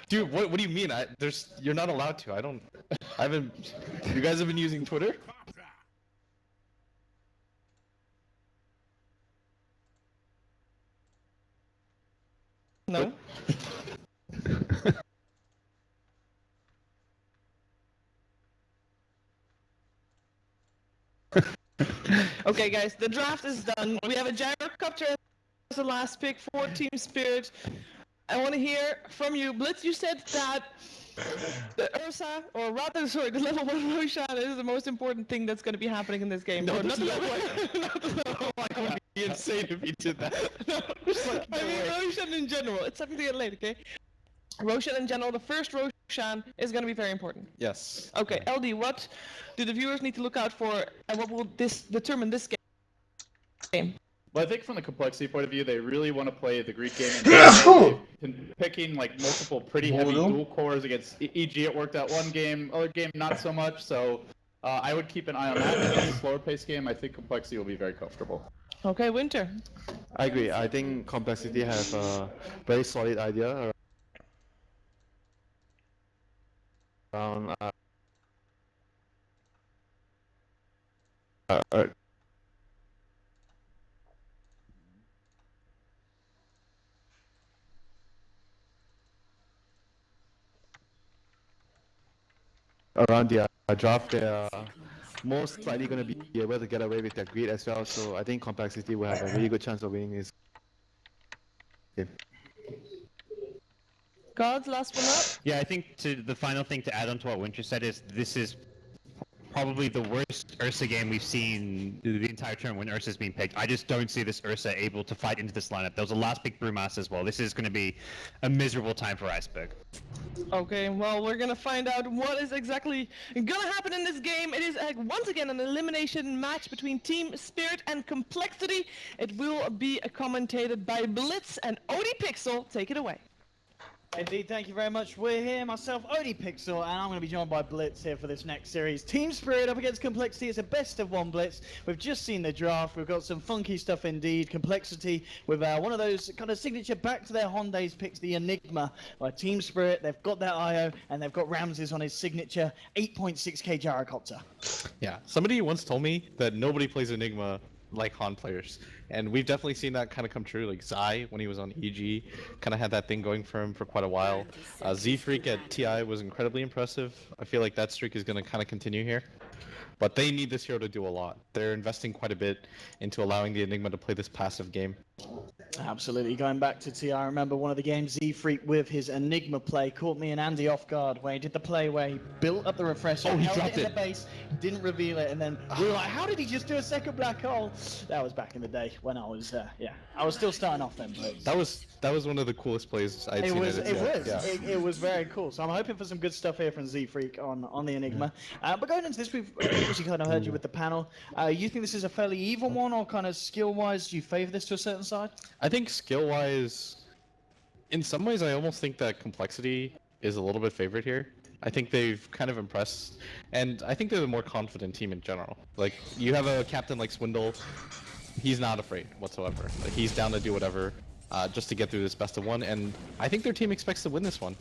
Dude, what do you mean? You're not allowed to. I haven't. You guys have been using Twitter? No. Okay, guys, the draft is done. We have a gyrocopter as the last pick for Team Spirit. I want to hear from you. Blitz, you said that the Ursa, or rather, sorry, the level 1 Roshan is the most important thing that's going to be happening in this game. No, not the level 1. Not the level 1. It would be insane if you did that. No, I mean, Roshan in general. It's something to get late, okay? Roshan in general, the first Roshan is going to be very important. Yes. Okay, LD, what do the viewers need to look out for, and what will this determine this game? Well, I think from the complexity point of view, they really want to play the Greek game. And picking like multiple pretty heavy dual cores against EG. It worked out one game, other game not so much. So I would keep an eye on that. In a slower pace game, I think complexity will be very comfortable. Okay, Winter. I agree. I think complexity has a very solid idea around around the draft. They are most likely going to be able to get away with their greed as well. So I think complexity will have a really good chance of winning this game. Gods, last one up. Yeah, I think the final thing to add on to what Winter said is this is probably the worst Ursa game we've seen the entire term when Ursa's being picked. I just don't see this Ursa able to fight into this lineup. There was a last pick Brewmaster as well. This is going to be a miserable time for Iceberg. Okay, well, we're gonna find out what is exactly gonna happen in this game. It is once again an elimination match between Team Spirit and Complexity. It will be commentated by Blitz and Odie Pixel. Take it away. Indeed, thank you very much. We're here, myself, Odie Pixel, and I'm going to be joined by Blitz here for this next series. Team Spirit up against Complexity. It's a best of one Blitz. We've just seen the draft. We've got some funky stuff indeed. Complexity with one of those kind of signature back to their Honda's picks, the Enigma. By Team Spirit, they've got that IO, and they've got Ramses on his signature 8.6k gyrocopter. Yeah, somebody once told me that nobody plays Enigma like Han players, and we've definitely seen that kind of come true. Like Zai, when he was on EG, kind of had that thing going for him for quite a while. Z-Freak at TI was incredibly impressive. I feel like that streak is going to kind of continue here. But they need this hero to do a lot. They're investing quite a bit into allowing the Enigma to play this passive game. Absolutely. Going back to TI, I remember one of the games Z-Freak with his Enigma play caught me and Andy off guard where he did the play where he built up the refresher, held it in the base, didn't reveal it, and then we were like, how did he just do a second black hole? That was back in the day when I was, I was still starting off then. But that was one of the coolest plays I'd seen. It was very cool. So I'm hoping for some good stuff here from Z-Freak on the Enigma. But going into this, we've obviously kind of heard you with the panel. You think this is a fairly even one, or kind of skill-wise, do you favor this to a certain side? I think skill-wise, in some ways, I almost think that Complexity is a little bit favored here. I think they've kind of impressed, and I think they're the more confident team in general. Like, you have a captain like Swindle, he's not afraid whatsoever. Like, he's down to do whatever just to get through this best of one, and I think their team expects to win this one.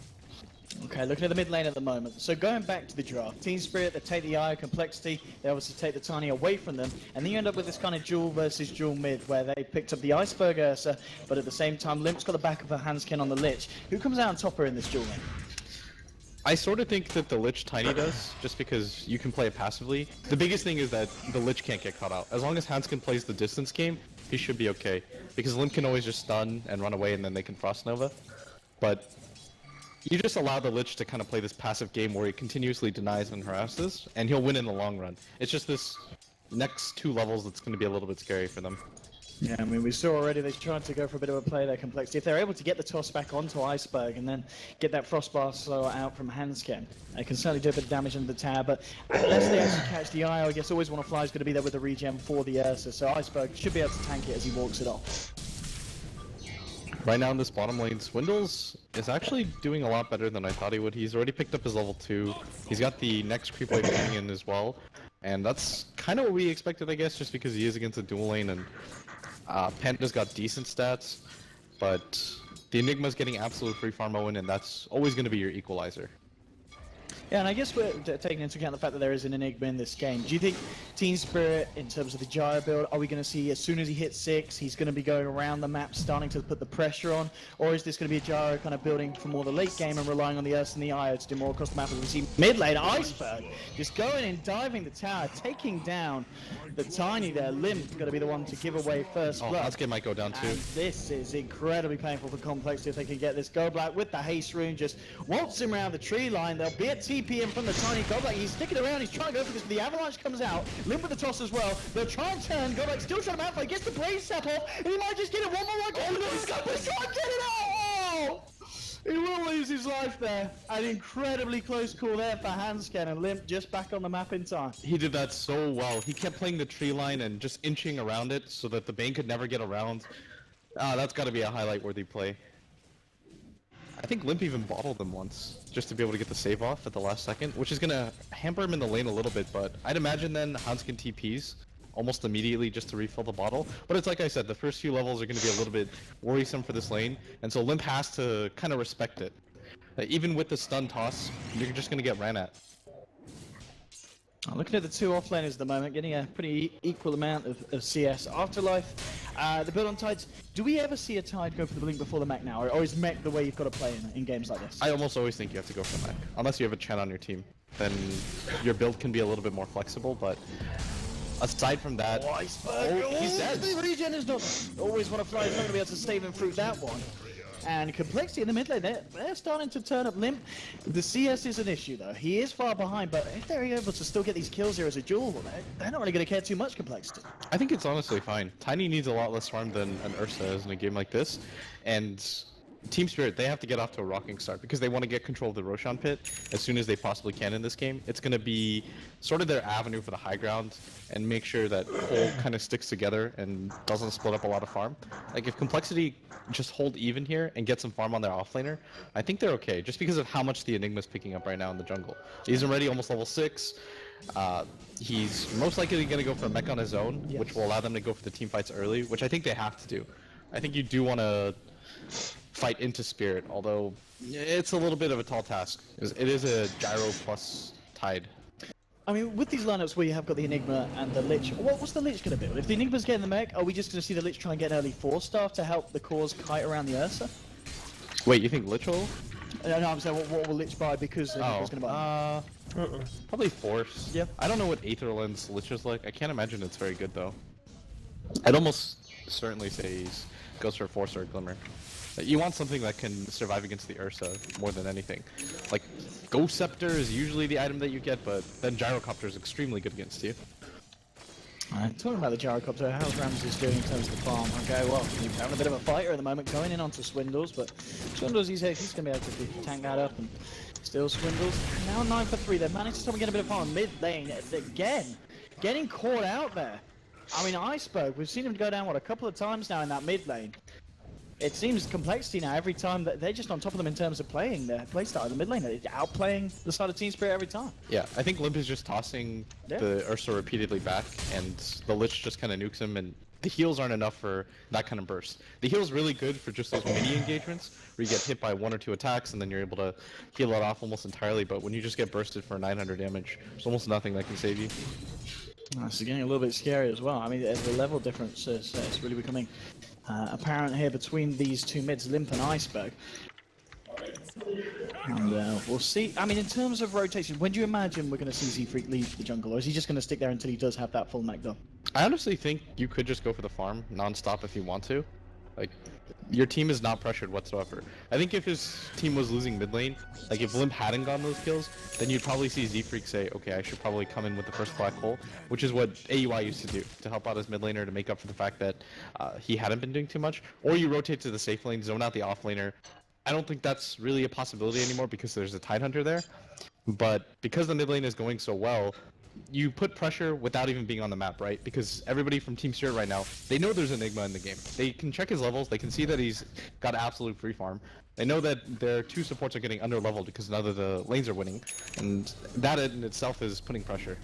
Okay, looking at the mid lane at the moment. So going back to the draft, Team Spirit, they take the Eye Complexity, they obviously take the Tiny away from them, and then you end up with this kind of duel versus duel mid, where they picked up the Iceberg Ursa, but at the same time, Limp's got the back of her Hanskin on the Lich. Who comes out on top here in this duel lane? I sort of think that the Lich Tiny does, just because you can play it passively. The biggest thing is that the Lich can't get caught out. As long as Hanskin plays the distance game, he should be okay, because Limp can always just stun and run away, and then they can Frost Nova. But you just allow the Lich to kind of play this passive game where he continuously denies and harasses, and he'll win in the long run. It's just this next 2 levels that's going to be a little bit scary for them. Yeah, I mean, we saw already they tried to go for a bit of a play there, Complexity. If they're able to get the toss back onto Iceberg and then get that Frostblast out from Hanskin, they can certainly do a bit of damage into the tower, but unless they actually catch the eye, I guess Always Wanna Fly is going to be there with the regen for the Ursa, so Iceberg should be able to tank it as he walks it off. Right now in this bottom lane, Swindles is actually doing a lot better than I thought he would. He's already picked up his level 2. He's got the next creep wave coming in as well. And that's kind of what we expected, I guess, just because he is against a dual lane, and Panda's got decent stats. But The Enigma's getting absolute free farm Owen, and that's always going to be your equalizer. Yeah, and I guess we're taking into account the fact that there is an Enigma in this game. Do you think Team Spirit, in terms of the gyro build, are we going to see as soon as he hits 6, he's going to be going around the map, starting to put the pressure on? Or is this going to be a gyro kind of building for more the late game and relying on the Ursa and the Io to do more across the map? As we see mid lane, Iceberg just going and diving the tower, taking down the Tiny there. Limp going to be the one to give away first blood. Hounskin might go down too. And this is incredibly painful for Complex if they can get this. Go Black with the haste rune, just waltz him around the tree line. There'll be a TP in from the Tiny. Go Black, he's sticking around, he's trying to go for this, but the avalanche comes out. Limp with the toss as well. They'll try and turn. Go Black still trying to outplay, gets the blaze step off, and he might just get it one more run. Oh, no, he's got to try and get it out! Oh! He will lose his life there. An incredibly close call there for Hansken, and Limp just back on the map in time. He did that so well. He kept playing the tree line and just inching around it so that the Bane could never get around. That's got to be a highlight-worthy play. I think Limp even bottled him once, just to be able to get the save off at the last second, which is going to hamper him in the lane a little bit, but I'd imagine then Hansken TPs almost immediately just to refill the bottle. But it's like I said, the first few levels are going to be a little bit worrisome for this lane, and so Limp has to kind of respect it. Even with the stun toss, you're just going to get ran at. Looking at the two offlaners at the moment, getting a pretty equal amount of CS. Afterlife, the build on Tides, do we ever see a Tide go for the Blink before the mech now? Or is mech the way you've got to play in games like this? I almost always think you have to go for mech. Unless you have a Chen on your team, then your build can be a little bit more flexible, but aside from that, he's dead. The regen is not always want to fly. He's not going to be able to save him through that one. And Complexity in the mid lane, they're starting to turn up. Limp. The CS is an issue though. He is far behind, but if they're able to still get these kills here as a duel, they're not really going to care too much, Complexity. I think it's honestly fine. Tiny needs a lot less farm than an Ursa is in a game like this, and Team Spirit, they have to get off to a rocking start because they want to get control of the Roshan pit as soon as they possibly can in this game. It's going to be sort of their avenue for the high ground and make sure that COL kind of sticks together and doesn't split up a lot of farm. Like if Complexity just hold even here and get some farm on their offlaner, I think they're okay just because of how much the Enigma's picking up right now in the jungle. He's already almost level 6. He's most likely going to go for a mech on his own, yes, which will allow them to go for the team fights early, which I think they have to do. I think you do want to fight into Spirit, although it's a little bit of a tall task. It is a gyro plus Tide. I mean, with these lineups where you have got the Enigma and the Lich, what's the Lich going to build? If the Enigma's getting the mech, are we just going to see the Lich try and get an early 4-star to help the cause kite around the Ursa? Wait, you think Lich will? No, I'm saying what will Lich buy because the Enigma's going to buy? Probably Force. Yeah. I don't know what Aether Lens Lich is like. I can't imagine it's very good though. I'd almost certainly say he goes for a 4-star Glimmer. You want something that can survive against the Ursa more than anything. Like, Ghost Scepter is usually the item that you get, but then Gyrocopter is extremely good against you. Alright, talking about the Gyrocopter, how's Ramses doing in terms of the farm? Okay, well, he's having a bit of a fighter at the moment, going in onto Swindles, but Swindles, he's going to be able to tank that up and still Swindles. Now 9 for 3, they've managed to start getting a bit of farm mid lane again, getting caught out there. I mean, Iceberg, we've seen him go down, a couple of times now in that mid lane. It seems Complexity now, every time that they're just on top of them in terms of playing their playstyle in the mid lane. They're outplaying the side of Team Spirit every time. Yeah, I think Limp is just tossing the Ursa repeatedly back, and the Lich just kind of nukes him, and the heals aren't enough for that kind of burst. The heal's really good for just those mini engagements, where you get hit by 1 or 2 attacks, and then you're able to heal it off almost entirely, but when you just get bursted for 900 damage, there's almost nothing that can save you. This is getting a little bit scary as well. I mean, the level difference is really becoming apparent here between these two mids, Limp and Iceberg. And we'll see. I mean, in terms of rotation, when do you imagine we're going to see Z-Freak leave the jungle, or is he just going to stick there until he does have that full mech done? I honestly think you could just go for the farm non-stop if you want to. Like, your team is not pressured whatsoever. I think if his team was losing mid lane, like if Limp hadn't gotten those kills, then you'd probably see Z-Freak say, okay, I should probably come in with the first black hole, which is what AUI used to do, to help out his mid laner to make up for the fact that he hadn't been doing too much. Or you rotate to the safe lane, zone out the off laner. I don't think that's really a possibility anymore because there's a Tidehunter there. But because the mid lane is going so well, you put pressure without even being on the map, right? Because everybody from Team Spirit right now, they know there's Enigma in the game. They can check his levels, they can see that he's got absolute free farm. They know that their 2 supports are getting under-leveled because none of the lanes are winning, and that in itself is putting pressure.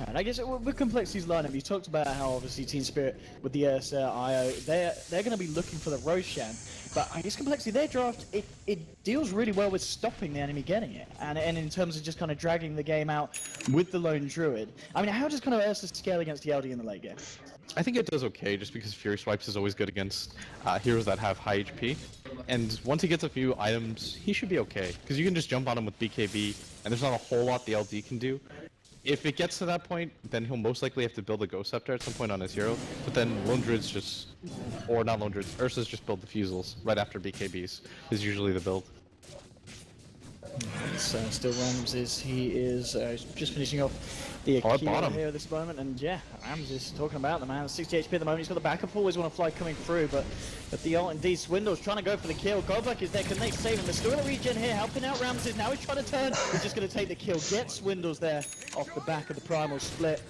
And I guess with Complexity's lineup, you talked about how obviously Team Spirit with the Ursa, IO, they're going to be looking for the Roshan. But I guess Complexity, their draft, it deals really well with stopping the enemy getting it. And in terms of just kind of dragging the game out with the lone druid. I mean, how does kind of Ursa scale against the LD in the late game? I think it does okay, just because Fury Swipes is always good against heroes that have high HP. And once he gets a few items, he should be okay. Because you can just jump on him with BKB, and there's not a whole lot the LD can do. If it gets to that point, then he'll most likely have to build a Ghost Scepter at some point on his hero. But then Lone Druids just, or not Lone Druids, Ursa's just build Diffusals right after BKBs, is usually the build. So still Ramses, he is just finishing off the Akira here at this moment, and yeah, Ramses talking about the man, 60 HP at the moment, he's got the backup, always want to fly coming through, but the ult indeed, Swindle's trying to go for the kill, Goldblack is there, can they save him? They're still in the regen here, helping out Ramses, now he's trying to turn, he's just going to take the kill, get Swindles there off the back of the primal split.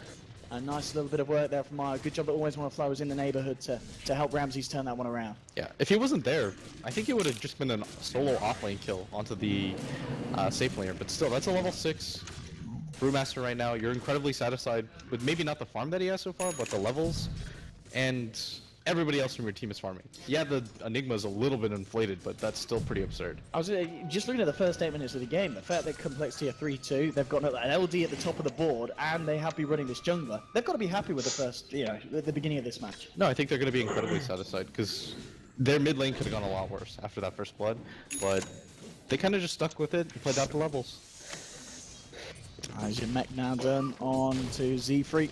A nice little bit of work there from Maya. Good job that Always Wanna Fly was in the neighborhood to help Ramses turn that one around. Yeah, if he wasn't there, I think it would have just been a solo offlane kill onto the safe laner. But still, that's a level 6 Brewmaster right now. You're incredibly satisfied with maybe not the farm that he has so far, but the levels. And everybody else from your team is farming. Yeah, the Enigma is a little bit inflated, but that's still pretty absurd. I was just looking at the first 8 minutes of the game. The fact that Complexity are 3-2, they've got an LD at the top of the board, and they have to be running this jungler. They've got to be happy with the first, the beginning of this match. No, I think they're going to be incredibly satisfied, because their mid lane could have gone a lot worse after that first blood, but they kind of just stuck with it and played out the levels. As your mech now done on to Z-Freak.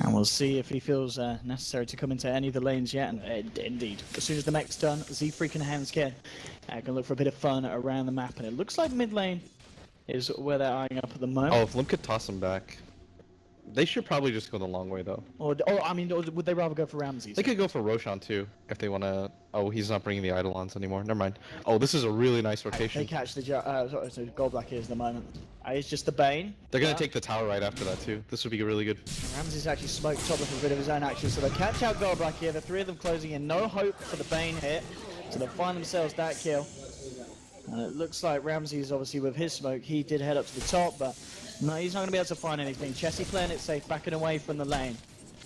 And we'll see if he feels necessary to come into any of the lanes yet. And indeed, as soon as the mech's done, Z-Freak and Hanskin can look for a bit of fun around the map. And it looks like mid lane is where they're eyeing up at the moment. Oh, if Limp could toss him back. They should probably just go the long way, though. Or I mean, would they rather go for Ramses? They could go for Roshan, too, if they want to... Oh, he's not bringing the Eidolons anymore. Never mind. Oh, this is a really nice rotation. They catch the... so Goldblack here is the moment. It's just the Bane. They're going to take the tower right after that, too. This would be really good. Ramses actually smoked top with a bit of his own action, so they catch out Goldblack here. The three of them closing in. No hope for the Bane hit, so they'll find themselves that kill. And it looks like Ramses, obviously, with his smoke, he did head up to the top, but... No, he's not going to be able to find anything. Chessie playing it safe, backing away from the lane.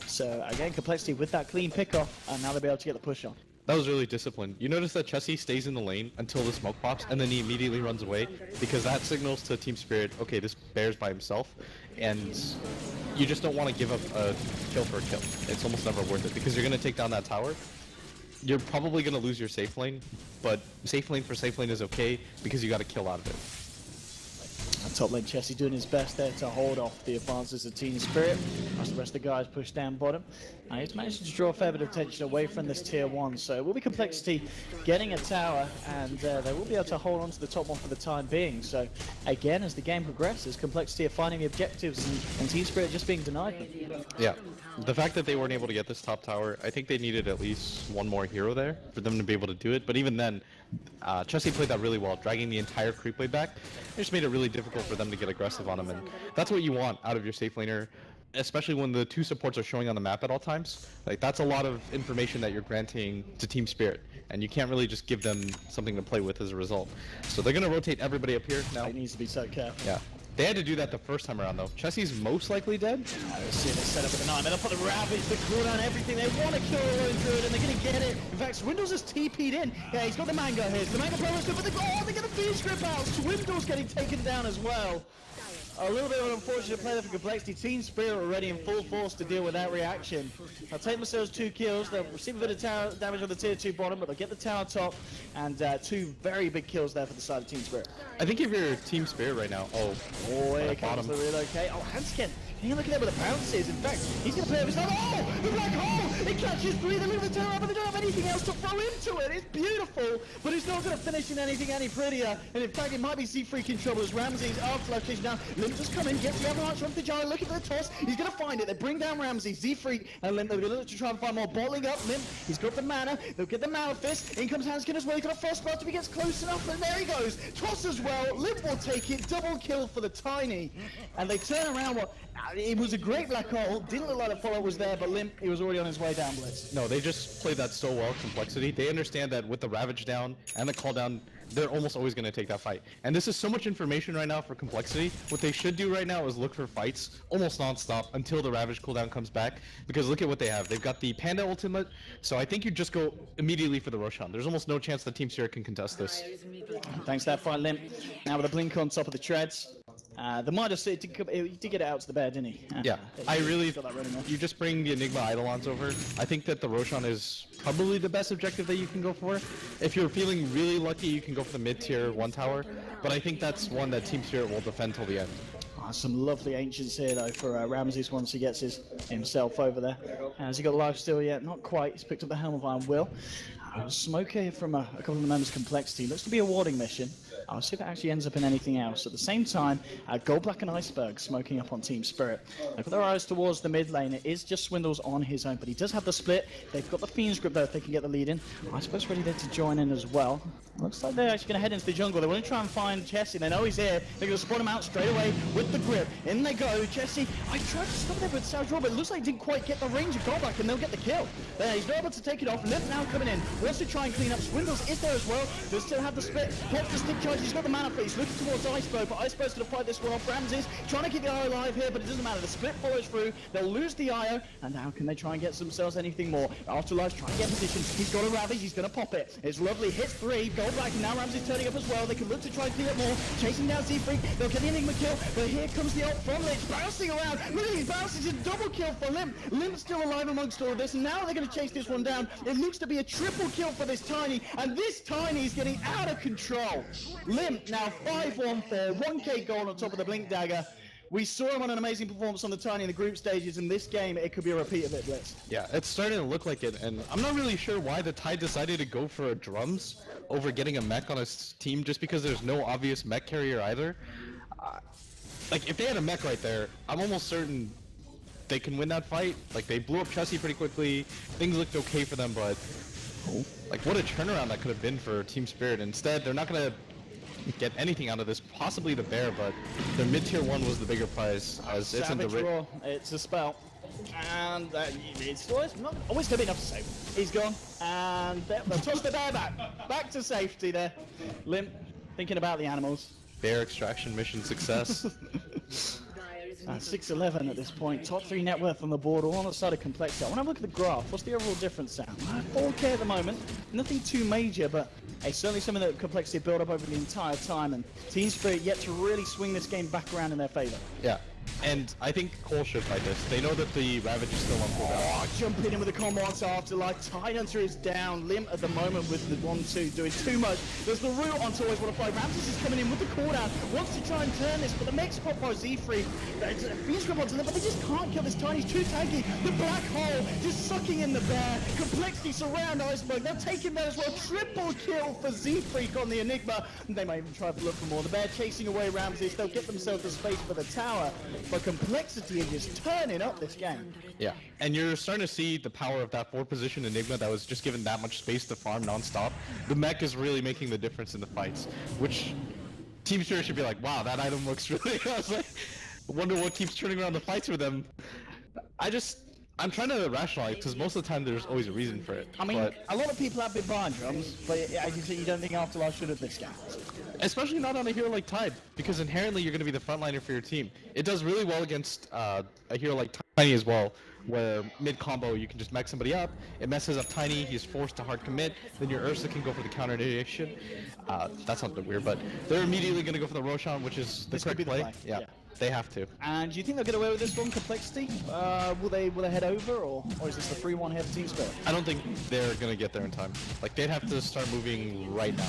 So, again, Complexity with that clean pickoff, and now they'll be able to get the push on. That was really disciplined. You notice that Chessie stays in the lane until the smoke pops, and then he immediately runs away, because that signals to Team Spirit, okay, this bear's by himself, and you just don't want to give up a kill for a kill. It's almost never worth it, because you're going to take down that tower. You're probably going to lose your safe lane, but safe lane for safe lane is okay, because you got a kill out of it. Top lane Chessie doing his best there to hold off the advances of Team Spirit. As the rest of the guys push down bottom. He's managed to draw a fair bit of attention away from this tier 1, so it will be Complexity getting a tower, and they will be able to hold on to the top one for the time being. So again, as the game progresses, Complexity are finding the objectives, and Team Spirit just being denied them. Yeah. The fact that they weren't able to get this top tower, I think they needed at least one more hero there for them to be able to do it. But even then, Chessie played that really well, dragging the entire creep wave back. It just made it really difficult for them to get aggressive on him, and that's what you want out of your safe laner, especially when the two supports are showing on the map at all times. Like, that's a lot of information that you're granting to Team Spirit, and you can't really just give them something to play with as a result. So they're going to rotate everybody up here now. It needs to be so careful. Yeah. They had to do that the first time around, though. Chessie's most likely dead. Let's see, they set up with the 9. They'll put the Ravage, the cooldown, everything. They want to kill the Lone Druid, and they're going to get it. In fact, Swindle's just TP'd in. Yeah, he's got the Mango here. The Mango Pro is good, but they get the Feed Script out. Swindle's getting taken down as well. A little bit of an unfortunate play there for Complexity. Team Spirit already in full force to deal with that reaction. They'll take themselves 2 kills. They'll receive a bit of tower damage on the tier 2 bottom, but they'll get the tower top, and 2 very big kills there for the side of Team Spirit. I think if you're Team Spirit right now, here comes the relocate. Oh, Hanskin. Look at that with the bounces. In fact, he's going to play over his own. Oh, the black hole! It catches 3. They leave the tower up, but they don't have anything else to throw into it. It's beautiful, but it's not going to finish in anything any prettier. And in fact, it might be Z-Freak in trouble as Ramses after location now. Limp just come in, gets the avalanche off the giant, looking for the toss. He's going to find it. They bring down Ramses, Z-Freak, and Limp. They're going to look to try and find more. Bottling up Limp. He's got the mana. They'll get the Mana Fist. In comes Hanskin as well. He's got a Frostbite if he gets close enough, and there he goes. Toss as well. Limp will take it. Double kill for the Tiny. And they turn around. Well, it was a great black hole. Didn't look like the follow was there, but Limp, he was already on his way down, Blitz. No, they just played that so well, Complexity. They understand that with the Ravage down and the call down, they're almost always going to take that fight. And this is so much information right now for Complexity. What they should do right now is look for fights almost non-stop until the Ravage cooldown comes back, because look at what they have. They've got the Panda ultimate, so I think you just go immediately for the Roshan. There's almost no chance that Team Spirit can contest this. Thanks to that fight, Limp. Now with a blink on top of the treads. The Midas, he did get it out to the bear, didn't he? Yeah, I really, got that running off. you just bring the Enigma Eidolons over. I think that the Roshan is probably the best objective that you can go for. If you're feeling really lucky, you can go for the mid-tier 1 tower, but I think that's one that Team Spirit will defend till the end. Some lovely ancients here though for Ramses once he gets himself over there. Has he got life steal yet? Not quite. He's picked up the Helm of Iron Will. Smoke here from a couple of the members of Complexity. Looks to be a warding mission. I'll see if it actually ends up in anything else. At the same time, Goldblack and Iceberg smoking up on Team Spirit. They put their eyes towards the mid lane. It is just Swindles on his own, but he does have the split. They've got the Fiend's Grip though if they can get the lead in. Iceberg's ready there to join in as well. Looks like they're actually going to head into the jungle. They want to try and find Jesse. They know he's here. They're going to spawn him out straight away with the grip. In they go. Jesse, I tried to stop there with Savage Roar, but it looks like he didn't quite get the range of Goldblack, and they'll get the kill. There, he's not able to take it off. Limp now coming in. Wants to try and clean up. Swindles is there as well. Does still have the split. Pops the stick charge. He's got the mana face. Looking towards Iceberg, but Iceberg's going to fight this one off. Ramses trying to keep the IO alive here, but it doesn't matter. The split follows through. They'll lose the IO, and now can they try and get themselves anything more? Afterlife's trying to get position. He's got a Ravage. He's going to pop it. It's lovely. Hits 3. Goldblack, and now Ramses turning up as well. They can look to try and clean up more. Chasing down Z-Freak. They'll get the Enigma kill, but here comes the ult from Lich. Bouncing around. Look at these bounces. A double kill for Limp. Limp's still alive amongst all of this. Now they're going to chase this one down. It looks to be a triple kill for this Tiny, and this Tiny is getting out of control. Limp now 5-1-4, 1k gold on top of the Blink Dagger. We saw him on an amazing performance on the Tiny in the group stages. In this game, it could be a repeat of it, Blitz. Yeah, it's starting to look like it, and I'm not really sure why the Tide decided to go for a drums over getting a mech on his team, just because there's no obvious mech carrier either. Like, if they had a mech right there, I'm almost certain they can win that fight. Like, they blew up Chessie pretty quickly, things looked okay for them, but like, what a turnaround that could have been for Team Spirit. Instead, they're not gonna get anything out of this, possibly the bear, but their mid-tier 1 was the bigger prize, as it's in the Roar, it's a spell. And it's not always going to be enough to save. He's gone, and they'll toss the bear back to safety there. Limp, thinking about the animals. Bear extraction mission success. 6-11 at this point. Top 3 net worth on the board, all on the side of Complexity. I want to look at the graph. What's the overall difference now? 4k at the moment. Nothing too major, but hey, certainly something that Complexity built up over the entire time, and Team Spirit yet to really swing this game back around in their favor. Yeah. And I think COL should fight this. They know that the Ravage is still on cooldown. Oh, jumping in with the combos afterlife. Tidehunter is down. Limp at the moment with the 1-2 doing too much. There's the root on to always want to fight. Ramses is coming in with the cooldown. Wants to try and turn this, but the mix pop by Z-Free. Fiend's Grip onto them, but they just can't kill this Tiny. He's too tanky. The black hole just sucking in the bear. Complexity surround Iceberg. They'll take him there as well. Triple kill for Z-Freak on the Enigma. And they might even try to look for more. The bear chasing away Ramses. They'll get themselves the space for the tower. But Complexity is just turning up this game. Yeah, and you're starting to see the power of that 4-position Enigma that was just given that much space to farm non-stop. The mech is really making the difference in the fights, which Team Spirit should be like, wow, that item looks really... I was like, wonder what keeps turning around the fights for them. I'm trying to rationalize, because most of the time there's always a reason for it. I mean, but a lot of people have been buying drums, but as you say, you don't think Afterlife should have this game. especially not on a hero like Tide, because inherently you're going to be the frontliner for your team. It does really well against a hero like Tiny as well, where mid-combo you can just mech somebody up, it messes up Tiny, he's forced to hard commit, then your Ursa can go for the counter initiation. That sounds a bit weird, but they're immediately going to go for the Roshan, which is the correct play. Yeah. They have to. And do you think they'll get away with this one, Complexity? Will they head over, or is this the 3-1 here for Team Spirit? I don't think they're gonna get there in time. Like, they'd have to start moving right now.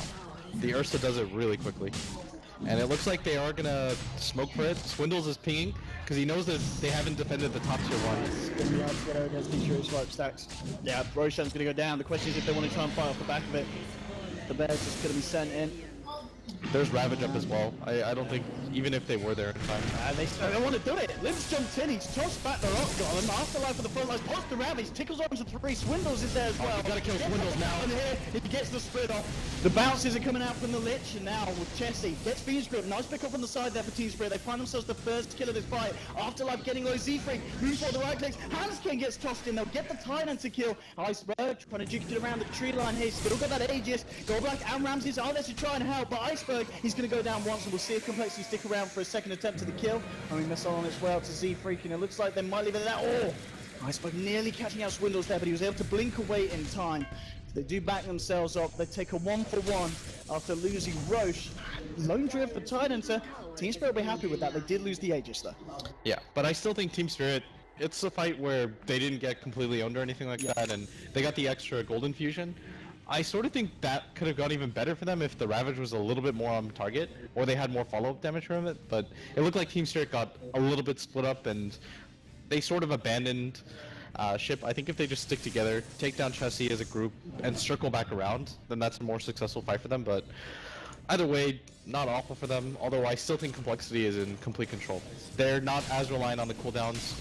The Ursa does it really quickly. And it looks like they are gonna smoke for it. Swindles is pinging, because he knows that they haven't defended the top tier 1. It's gonna be hard to get over against these hero swipe stacks. Yeah, Roshan's gonna go down. The question is if they want to try and fight off the back of it. The Bear's just gonna be sent in. There's Ravage up as well. I don't think, even if they were there in time. They don't want to do it. Limbs jumped in, he's tossed back the rock golem. Afterlife for the front lines, pops the Ravage, tickles onto 3. Swindles is there as well. You gotta kill Swindles now. And here, he gets the split off. The bounces are coming out from the Lich, and now with Chessie, gets Fiend's Grip. Nice pick up on the side there for Team Spirit. They find themselves the first kill of this fight. Afterlife getting low, Z-Freak, moves for the right clicks. Hanskin gets tossed in, they'll get the Titan to kill. Iceberg trying to juke it around the tree line here. Still got that Aegis. Goldblack and Ramses are there to try and help, but Iceberg, he's going to go down once, and we'll see if Complexity stick around for a second attempt to the kill. I mean, missile on its way out to Z-Freak, and it looks like they might leave it at that. Oh! Iceberg nearly catching out Swindles there, but he was able to blink away in time. If they do back themselves up, they take a 1-for-1 after losing Roche. Lone Drift for Tidehunter. Team Spirit will be happy with that. They did lose the Aegis though. Yeah, but I still think Team Spirit, it's a fight where they didn't get completely owned or anything like that, and they got the extra golden fusion. I sort of think that could have gone even better for them if the Ravage was a little bit more on target, or they had more follow-up damage from it, but it looked like Team Spirit got a little bit split up, and they sort of abandoned ship. I think if they just stick together, take down Chessie as a group, and circle back around, then that's a more successful fight for them, but either way, not awful for them, although I still think Complexity is in complete control. They're not as reliant on the cooldowns.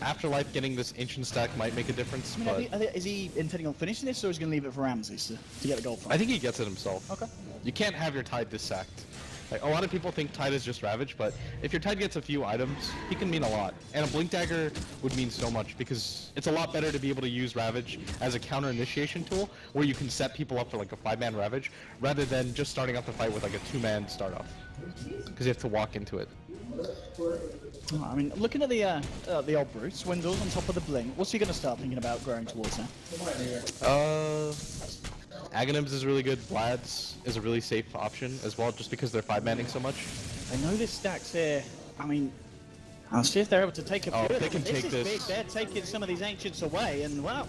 Afterlife getting this ancient stack might make a difference, but Is he intending on finishing this, or is he going to leave it for Ramses to get the gold from? I think he gets it himself. Okay. You can't have your Tide this sacked. Like, a lot of people think Tide is just Ravage, but if your Tide gets a few items, he can mean a lot. And a Blink Dagger would mean so much, because it's a lot better to be able to use Ravage as a counter initiation tool, where you can set people up for like a 5-man Ravage, rather than just starting off the fight with like a 2-man start off. Because you have to walk into it. I mean, looking at the old Bruce, Swindles on top of the Blink, what's he going to start thinking about growing towards now? Aghanims is really good. Vlad's is a really safe option as well, just because they're 5-manning so much. I know this stack's here. I mean, I'll see if they're able to take a few of they them. can take is this. big. They're taking some of these Ancients away, and well,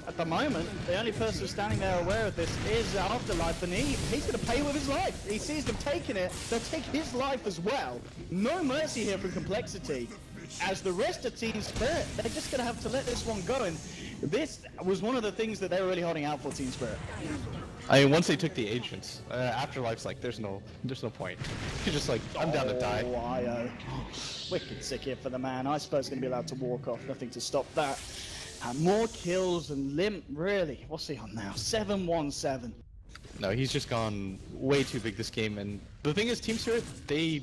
at the moment, the only person standing there aware of this is Afterlife, and he's going to pay with his life. He sees them taking it, they'll take his life as well. No mercy here from Complexity. As the rest of Team Spirit, they're just going to have to let this one go, and this was one of the things that they were really holding out for Team Spirit. I mean, once they took the Ancients, Afterlife's like, there's no point. You're just like, I'm down to die. IO. Wicked sick here for the man. I suppose going to be allowed to walk off. Nothing to stop that. More kills and Limp, really. What's he on now? 7-1-7. No, he's just gone way too big this game, and the thing is, Team Spirit, they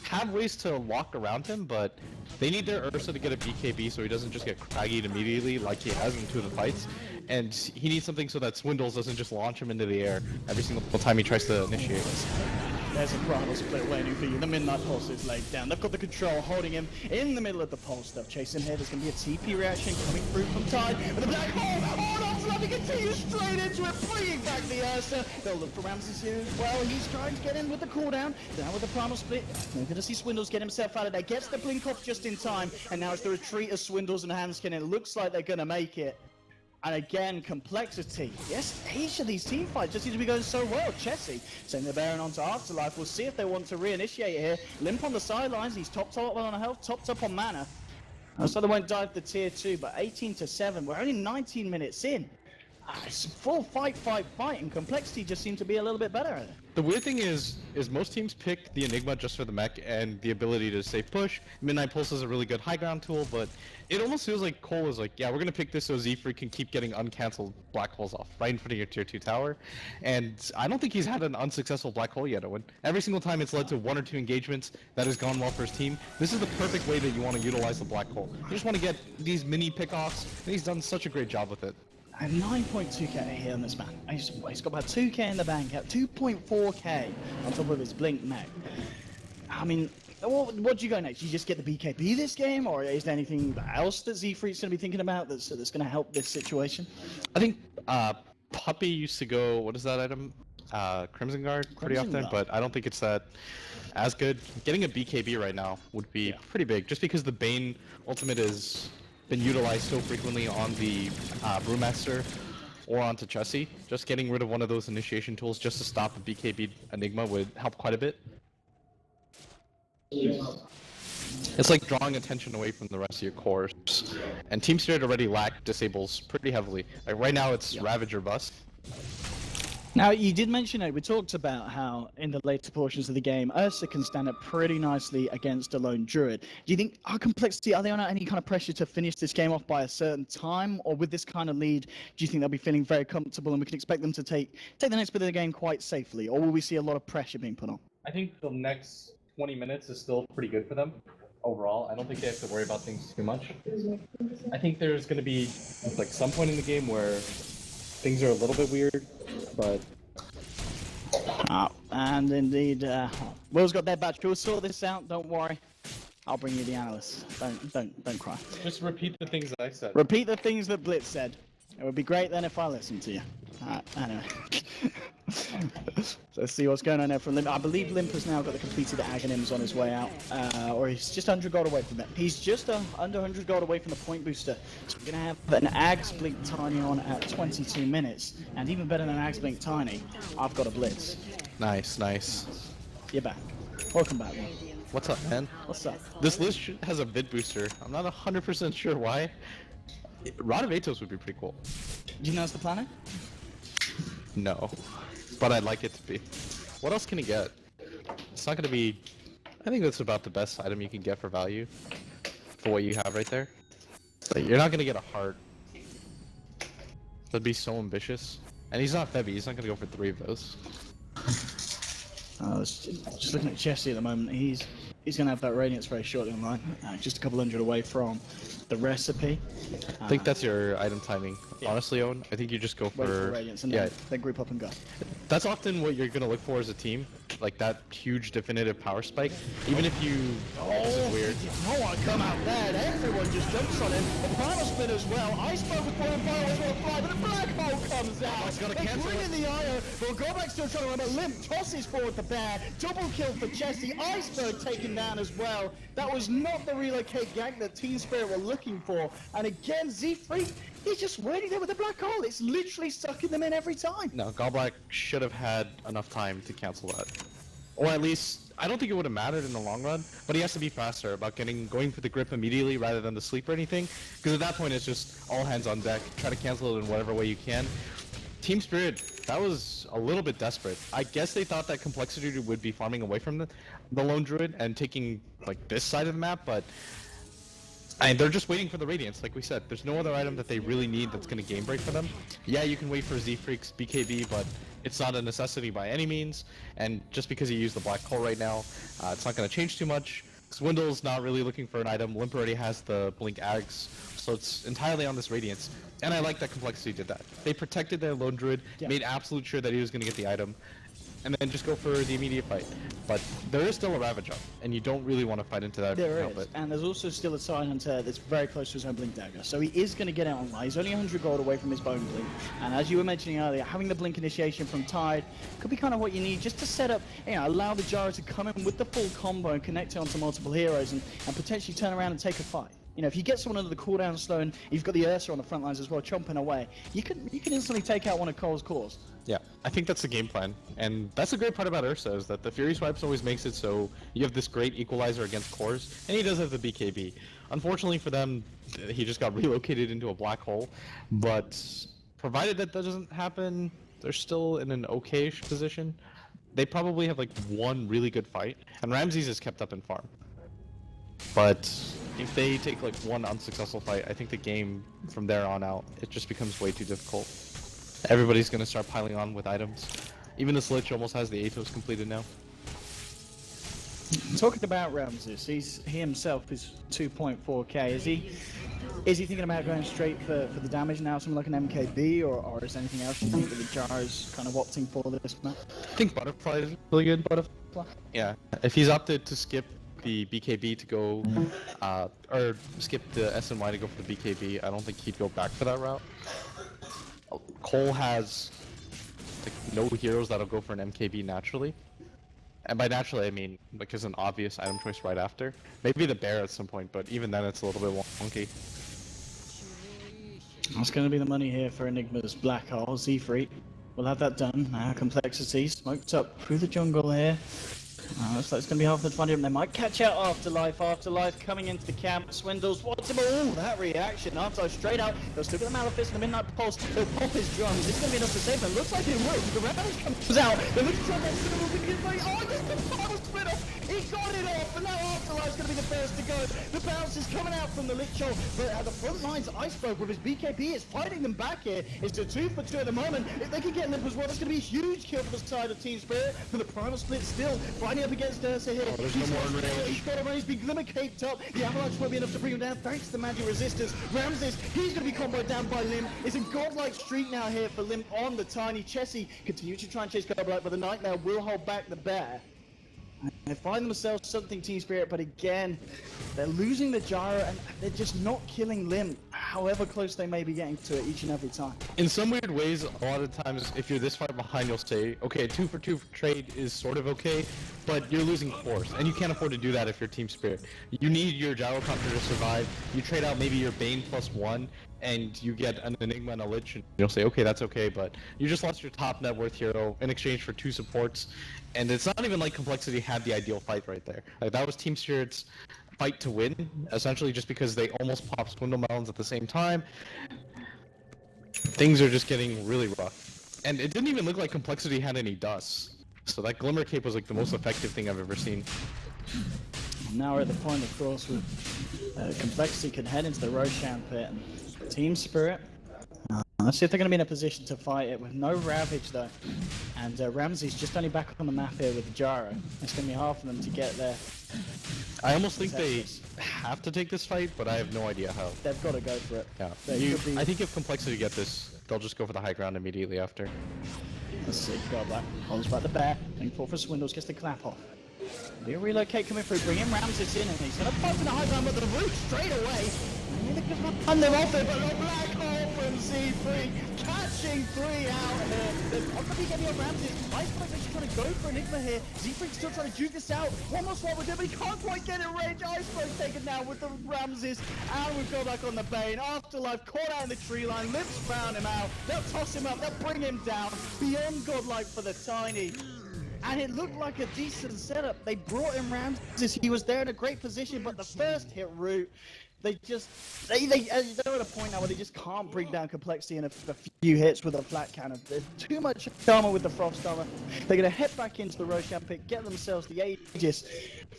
have ways to walk around him, but they need their Ursa to get a BKB so he doesn't just get craggied immediately like he has in 2 of the fights. And he needs something so that Swindles doesn't just launch him into the air every single time he tries to initiate. There's a Primal split waiting for you. The Midnight Pulse is laid down. They've got the control holding him in the middle of the pulse. They'll chase him here. There's going to be a TP reaction coming through from Tide. With the black hole! Oh, no! He continues straight into it, bringing back the Ursa. They'll look for Ramses here as well. He's trying to get in with the cooldown. Down with the Primal split. We're going to see Swindles get himself out of there. Gets the blink off just in time. And now it's the retreat of Swindles and Hanskin. It looks like they're going to make it. And again, Complexity. Yes, each of these team fights just seem to be going so well. Chessie sending the Baron onto Afterlife. We'll see if they want to reinitiate here. Limp on the sidelines. He's topped up on health, topped up on mana. So they won't dive the tier 2, but 18-7. We're only 19 minutes in. It's full fight, and Complexity just seem to be a little bit better at it. The weird thing is most teams pick the Enigma just for the mech and the ability to safe push. Midnight Pulse is a really good high ground tool, but it almost feels like COL is like, yeah, we're gonna pick this so Z-Freak can keep getting uncancelled black holes off right in front of your tier 2 tower. And I don't think he's had an unsuccessful black hole yet, Owen. Every single time it's led to 1 or 2 engagements that has gone well for his team. This is the perfect way that you want to utilize the black hole. You just want to get these mini pickoffs, and he's done such a great job with it. And 9.2k here on this man. He's got about 2k in the bank, 2.4k on top of his blink mech. I mean, what do you go next? You just get the BKB this game, or is there anything else that Z-Freak's going to be thinking about that's going to help this situation? I think Puppy used to go, what is that item? Crimson Guard pretty Crimson often, Guard. but I don't think it's that as good. Getting a BKB right now would be pretty big, just because the Bane ultimate has been utilized so frequently on the Brewmaster or onto Chessie. Just getting rid of one of those initiation tools just to stop a BKB Enigma would help quite a bit. It's like drawing attention away from the rest of your cores. And Team Spirit already lack disables pretty heavily. Like right now it's Ravage or Bust. Now, you did mention it. We talked about how in the later portions of the game, Ursa can stand up pretty nicely against a lone druid. Do you think our complexity, are they under any kind of pressure to finish this game off by a certain time? Or with this kind of lead, do you think they'll be feeling very comfortable and we can expect them to take the next bit of the game quite safely? Or will we see a lot of pressure being put on? I think the next 20 minutes is still pretty good for them overall. I don't think they have to worry about things too much. I think there's going to be like some point in the game where things are a little bit weird, but And indeed, Will's got their badge. We'll sort this out. Don't worry. I'll bring you the analyst. Don't cry. just repeat the things I said. Repeat the things that Blitz said. It would be great then if I listened to you. Anyway. So let's see what's going on there from Limp. I believe Limp has now got the completed Aghanims on his way out. Or he's just 100 gold away from it. He's just under 100 gold away from the point booster. So we're going to have an Ags Blink Tiny on at 22 minutes. And even better than Ags Blink Tiny, I've got a Blitz. Nice, nice. You're back. Welcome back, man. What's up, man? What's up? This list has a vid booster. I'm not 100% sure why. Rod of Atos would be pretty cool. Do you know it's the planet? No, but I'd like it to be. What else can you get? It's not going to be... I think that's about the best item you can get for value. For what you have right there. Like, you're not going to get a heart. That'd be so ambitious. And he's not Febby, he's not going to go for 3 of those. Just looking at Jesse at the moment, he's going to have that Radiance very shortly online. Just a couple hundred away from the recipe. I think that's your item timing. Yeah. Honestly, Owen, I think you just go Wait for for... Radiance and yeah, then group up and go. that's often what you're going to look for as a team. Like that huge definitive power spike. Even if you... this is weird. Oh, I come out there. Everyone just jumps on him. The final spin as well. Iceberg with point fire as well fly, but the black hole comes out. It's gonna They cancel bring it. in the IO. We'll go back still trying to remember. Limp tosses forward the bear. Double kill for Jesse. Iceberg taken down as well. That was not the relocate gang that Team Spirit were looking for. And again, Z3, he's just waiting there with the black hole. It's literally sucking them in every time. No, Goblack should have had enough time to cancel that. Or at least, I don't think it would have mattered in the long run, but he has to be faster about going for the grip immediately rather than the sleep or anything, because at that point it's just all hands on deck, try to cancel it in whatever way you can. Team Spirit, that was a little bit desperate. I guess they thought that Complexity would be farming away from the Lone Druid and taking like this side of the map, but they're just waiting for the Radiance, like we said. There's no other item that they really need that's going to game break for them. Yeah, you can wait for Z-Freak's BKB, but it's not a necessity by any means. And just because you use the Black Hole right now, it's not going to change too much. Swindle's not really looking for an item. Limp already has the Blink Ags, so it's entirely on this Radiance. And I like that Complexity did that. They protected their Lone Druid, made absolute sure that he was going to get the item, and then just go for the immediate fight. But there is still a Ravage up, and you don't really want to fight into that. There is, and there's also still a Silent Hunter that's very close to his own Blink Dagger, so he is going to get out online. He's only 100 gold away from his Bone Blink, and as you were mentioning earlier, having the Blink initiation from Tide could be kind of what you need just to set up, allow the Gyro to come in with the full combo and connect it onto multiple heroes and potentially turn around and take a fight. If you get someone under the cooldown stone, you've got the Ursa on the front lines as well, chomping away. You can instantly take out one of Cole's cores. Yeah, I think that's the game plan, and that's the great part about Ursa is that the Fury Swipes always makes it so you have this great equalizer against cores, and he does have the BKB. Unfortunately for them, he just got relocated into a black hole, but provided that doesn't happen, they're still in an okay-ish position. They probably have like one really good fight, and Ramses is kept up in farm. But if they take like one unsuccessful fight, I think the game from there on out, it just becomes way too difficult. Everybody's gonna start piling on with items. Even this Lich almost has the Atos completed now. Talking about Ramses, he himself is 2.4k. Is he thinking about going straight for the damage now, something like an MKB, or is there anything else you think that the Gyro's kind of opting for this map? I think Butterfly is really good. Butterfly? Yeah. If he's opted to skip the BKB to go, or skip the SNY to go for the BKB, I don't think he'd go back for that route. Cole has like no heroes that'll go for an MKB naturally. And by naturally I mean like as an obvious item choice right after. Maybe the bear at some point, but even then it's a little bit wonky. What's going to be the money here for Enigma's Black Hole? Z-Freak will have that done. Complexity smoked up through the jungle here. So it's going to be hard for them to find him. They might catch out Afterlife. Afterlife coming into the camp. Swindles. What's him? Oh, that reaction. Armside straight out. They'll still get the Malefice and the Midnight Pulse. They'll pop his drums. Is this going to be enough to save them? Looks like it will. The round comes out. They're looking to try that Swindle. Oh, this is the final split off. He got it off. And now Afterlife's going to be the first to go. The bounce is coming out from the Lich Troll. But at the front lines, Iceberg with his BKB is fighting them back here. It's a 2 for 2 at the moment. If they can get Limp as well, that's going to be a huge kill for the side of Team Spirit. For the Primal Split still fighting up against Ursa here. There's no more in range. He's got a range, been glimmer caked up. The Avalanche won't be enough to bring him down thanks to the magic resistance. Ramses, he's going to be comboed down by Limp. It's a godlike streak now here for Limp on the tiny. Chessie continues to try and chase Godlike, but the Nightmare will hold back the bear. They find themselves something Team Spirit, but again, they're losing the gyro and they're just not killing Limp, however close they may be getting to it each and every time. In some weird ways, a lot of times, if you're this far behind, you'll say, okay, a 2 for 2 trade is sort of okay, but you're losing force, and you can't afford to do that if you're Team Spirit. You need your gyrocopter to survive. You trade out maybe your Bane +1, and you get an Enigma and a Lich, and you'll say, okay, that's okay, but you just lost your top net worth hero in exchange for 2 supports, and it's not even like Complexity had the ideal fight right there. Like, that was Team Spirit's fight to win, essentially just because they almost popped Swindle Melons at the same time. Things are just getting really rough. And it didn't even look like Complexity had any dust. So that Glimmer Cape was like the most effective thing I've ever seen. Now we're at the point, of course, with Complexity can head into the Roshan pit. And Team Spirit, let's see if they're going to be in a position to fight it with no Ravage though. And Ramsey's just only back on the map here with the gyro. It's going to be hard for them to get there. I almost think they have to take this fight, but I have no idea how. They've got to go for it. Yeah. Be... I think if Complexity get this, they'll just go for the high ground immediately after. Let's see, Godlike holds back the bear, going for Swindles, gets the clap off. Be a relocate coming through, bring in Ramses in, and he's going to fight for the high ground, but the root straight away. And they're off it, but a black hole from Z3, catching 3 out here. They're not going to be getting on Ramses. Iceberg's actually trying to go for Enigma here. Z3's still trying to juke this out. One more swap with him, but he can't quite get in range. Iceberg's taken down with the Ramses, and we've got back on the Bane. Afterlife caught out in the tree line. Lips found him out. They'll toss him up, they'll bring him down. Beyond godlike for the Tiny. And it looked like a decent setup. They brought in Ramses. He was there in a great position, but the first hit route, they're at a point now where they just can't bring down Complexity in a few hits with a flat cannon. There's too much armor with the Frost armor. They're going to head back into the Roshan pit, get themselves the Aegis.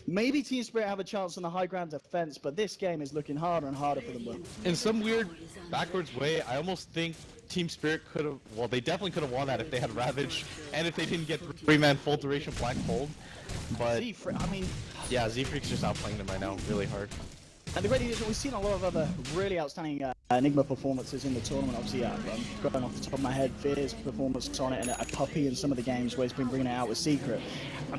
Maybe Team Spirit have a chance on the high ground defense, but this game is looking harder and harder for them. Will. In some weird backwards way, I almost think Team Spirit could have, well, they definitely could have won that if they had Ravage, and if they didn't get 3-man full duration Black Hold. But, I mean... yeah, Z-Freak's just outplaying them right now, really hard. And the great news is we've seen a lot of other really outstanding Enigma performances in the tournament. Obviously, I'm going off the top of my head, Fear's performance on it, and a Puppy in some of the games where he's been bringing it out with Secret.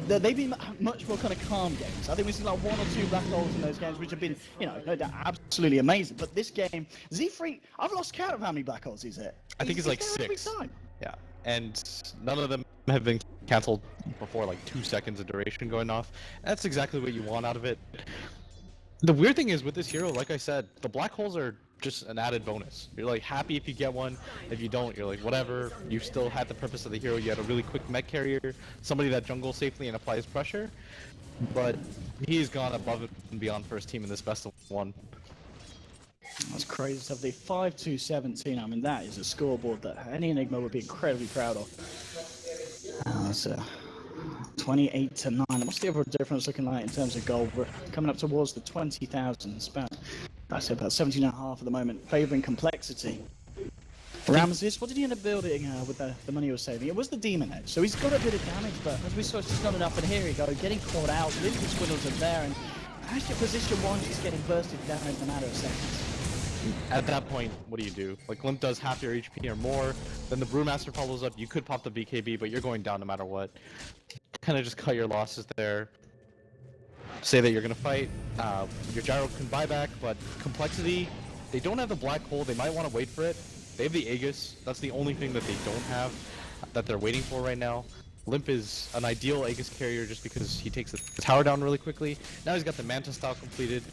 They've been much more kind of calm games. I think we've seen like 1 or 2 black holes in those games, which have been, you know, no doubt absolutely amazing. But this game, Z3, I've lost count of how many black holes he's hit. I think it's like 6. Yeah, and none of them have been cancelled before like 2 seconds of duration going off. That's exactly what you want out of it. The weird thing is with this hero, like I said, the black holes are just an added bonus. You're like happy if you get one. If you don't, you're like whatever. You still had the purpose of the hero. You had a really quick mech carrier, somebody that jungles safely and applies pressure. But he's gone above and beyond for his team in this best of 1. That's crazy stuff. The 5-2-17. I mean, that is a scoreboard that any Enigma would be incredibly proud of. That's 28-9. What's the overall difference looking like in terms of gold? We're coming up towards the 20,000 spent. That's about 17.5 at the moment, favouring Complexity. Ramses, what did he end up building with the money he was saving? It was the Demon Edge, so he's got a bit of damage, but as we saw, it's just not enough. And here we go, getting caught out. Limpy Swindles are there, and actually position 1 is getting bursted down in a matter of seconds. At that point, what do? Like, Limp does half your HP or more, then the Brewmaster follows up, you could pop the BKB, but you're going down no matter what. Kind of just cut your losses there. Say that you're going to fight, your Gyro can buy back, but Complexity, they don't have the Black Hole, they might want to wait for it. They have the Aegis, that's the only thing that they don't have, that they're waiting for right now. Limp is an ideal Aegis carrier just because he takes the tower down really quickly. Now he's got the Manta style completed.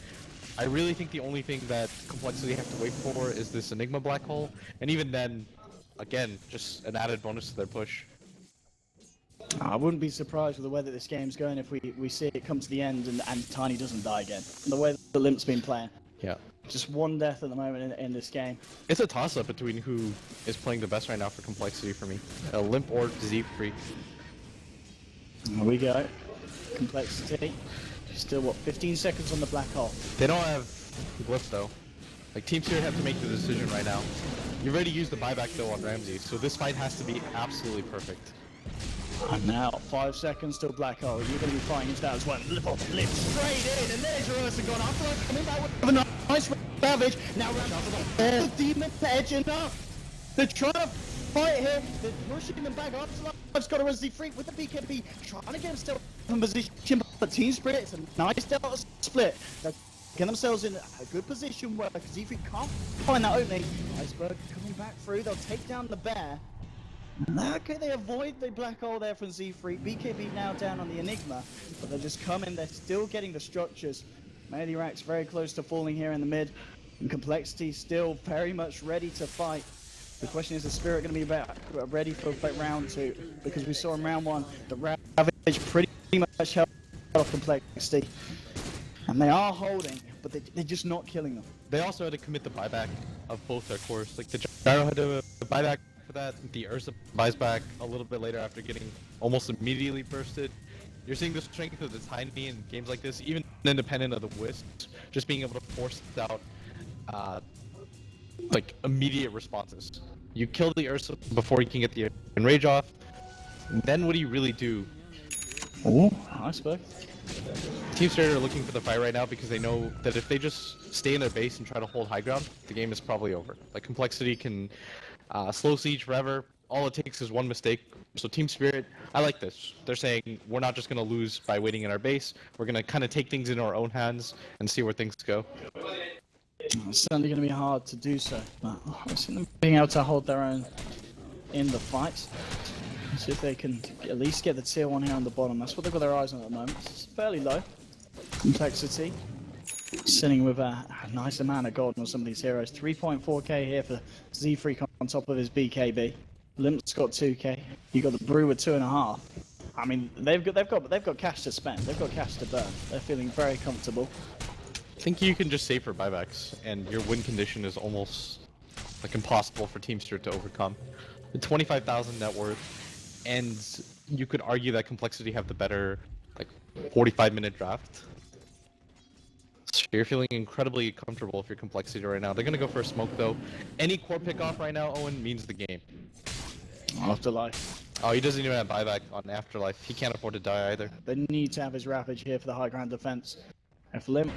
I really think the only thing that Complexity have to wait for is this Enigma Black Hole, and even then, again, just an added bonus to their push. I wouldn't be surprised with the way that this game's going if we see it come to the end and Tiny doesn't die again. The way that the Limp's been playing. Yeah. Just one death at the moment in this game. It's a toss-up between who is playing the best right now for Complexity for me. Limp or Z-Free. Here we go. Complexity. Still, what, 15 seconds on the black hole. They don't have Glyph though. Like Team Spirit have to make the decision right now. You've already used the buyback though on Ramsey, so this fight has to be absolutely perfect. And now, 5 seconds till black hole. You're going to be fighting into that as well. Lift straight in, and there's your Ursa gone. Afterlife coming back with a nice ravage. Now Ramsey, the demon edge enough. They're trying to fight here. They're pushing them back. Afterlife's got a Resi Freak with the BKB, trying to get him still in position. But Team Spirit, it's a nice delta split. They're getting themselves in a good position where Z-Freak can't find that opening. Iceberg coming back through. They'll take down the bear. Okay, they avoid the black hole there from Z-Freak. BKB now down on the Enigma, but they're just coming. They're still getting the structures. Medirak's very close to falling here in the mid, and Complexity still very much ready to fight. The question is, the Spirit going to be ready for round 2? Because we saw in round 1, the Ravage pretty much held off Complexity. And they are holding, but they're just not killing them. They also had to commit the buyback of both their cores. Like the Gyro had to buyback for that. The Ursa buys back a little bit later after getting almost immediately bursted. You're seeing the strength of the Tiny in games like this, even independent of the Wisps, just being able to force out like immediate responses. You kill the Ursa before you can get the Enrage off, and then what do you really do? Oh, Iceberg. Team Spirit are looking for the fight right now because they know that if they just stay in their base and try to hold high ground, the game is probably over. Like Complexity can slow siege forever. All it takes is one mistake. So Team Spirit, I like this. They're saying we're not just going to lose by waiting in our base. We're going to kind of take things into our own hands and see where things go. It's certainly going to be hard to do so, but I see them being able to hold their own in the fight. See if they can at least get the tier 1 here on the bottom. That's what they've got their eyes on at the moment. It's fairly low. Complexity. Sitting with a nice amount of gold on some of these heroes. 3.4k here for Z-Freak on top of his BKB. Limp's got 2k. You got the Brew with 2.5. I mean, they've got cash to spend. They've got cash to burn. They're feeling very comfortable. I think you can just save for buybacks, and your win condition is almost like impossible for Team Spirit to overcome. The 25,000 net worth, and you could argue that Complexity have the better like 45-minute draft. So you're feeling incredibly comfortable if you're Complexity right now. They're gonna go for a smoke though. Any core pick off right now, Owen, means the game. Afterlife. Oh, he doesn't even have buyback on Afterlife. He can't afford to die either. They need to have his Ravage here for the high ground defense. If Limp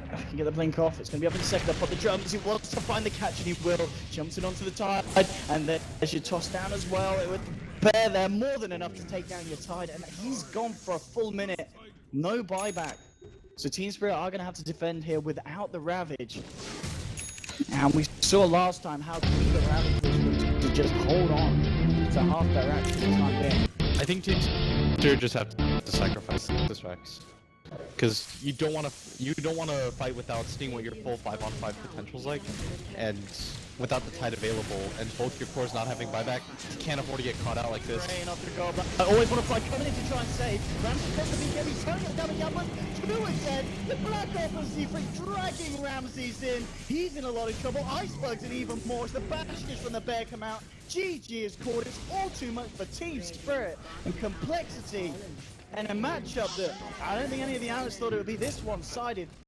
can get the blink off, it's going to be up in a second. Up on the drums, he wants to find the catch, and he will. Jumps in onto the tide, and there's your toss down as well. With the bear there, more than enough to take down your tide, and he's gone for a full minute. No buyback. So Team Spirit are going to have to defend here without the Ravage. And we saw last time how key the Ravage was to just hold on to half their action for the time being. I think Team Spirit just have to sacrifice this Rex. Because you don't want to fight without seeing what your full 5-on-5 potential's like, and without the tide available, and both your cores not having buyback, you can't afford to get caught out like this. Rain off the goal, but I always want to fly coming in to try and save. Ramsey gets the BKB, turning it down again, but 2 again. The black off of Z-Freak dragging Ramses in. He's in a lot of trouble. Iceberg's in even more. As the bashes from the bear come out. GG is caught. It's all too much for Team Spirit and Complexity. And a matchup that I don't think any of the analysts thought it would be this one-sided.